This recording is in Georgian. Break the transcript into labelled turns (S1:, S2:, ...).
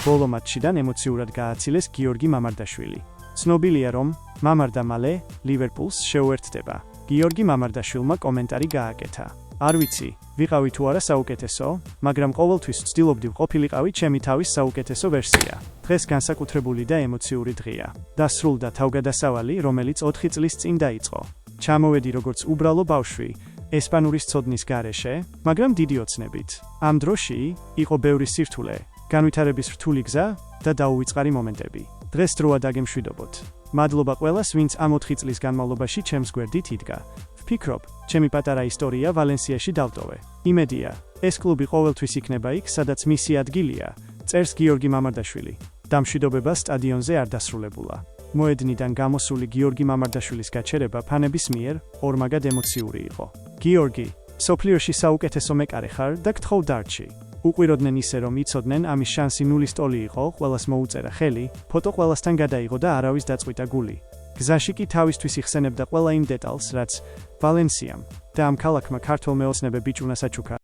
S1: ბოლო მატჩიდან ემოციურად გააცილეს გიორგი მამარდაშვილი. ცნობილია, რომ მამარდა მალე ლივერპულს შეუერთდება. გიორგი მამარდაშვილმა კომენტარი გააკეთა. არ ვიცი, ვიყავი თუ არა საუკეთესო, მაგრამ ყოველთვის ვცდილობდი ყოფილიყავი ჩემი თავის საუკეთესო ვერსია. დღეს განსაკუთრებული და ემოციური დღეა. დასრულდა თავგადასავალი, რომელიც 4 წლის წინ დაიწყო. ჩამოვედი როგორც უბრალო ბავშვი, ესპანურის ცოდნის გარეშე, მაგრამ დიდი ოცნებით. ამ დროში იყო ბევრი სირთულე, განვითარების რთული გზა და დაუვიწყარი მომენტები. დღეს დროა დაგემშვიდობოთ. მადლობა ყველას, ვინც ამ 4 წლის განმავლობაში ჩემს გვერდით იდგა. ვფიქრობ, ჩემი პატარა ისტორია ვალენსიაში დავტოვე. იმედია, ეს კლუბი ყოველთვის იქნება იქ, სადაც მისი ადგილია, წერს გიორგი მამარდაშვილი. დამშვიდობება სტადიონზე არ დასრულებულა. მოედნიდან გამოსული გიორგი მამარდაშვილის გაჩერება ფანების მიერ ორმაგად ემოციური იყო. გიორგი, მსოფლიოში საუკეთესო მეკარე ხარ და გთხოვ დარჩი. უყვიროდნენ ისე, რომ იცოდნენ ამის შანსი 0 ტოლი იყო, ყველას მოუწერა ხელი, ფოტო ყველასთან გადაიღო და არავის დაწყვიტა გული. გზაში კი თავისთვის იხსენებდა ყველა იმ დეტალს, რაც ვალენსიამ და ამ ქალაქმა ქართველ მეოცნებე ბიჭუნას აჩუქა.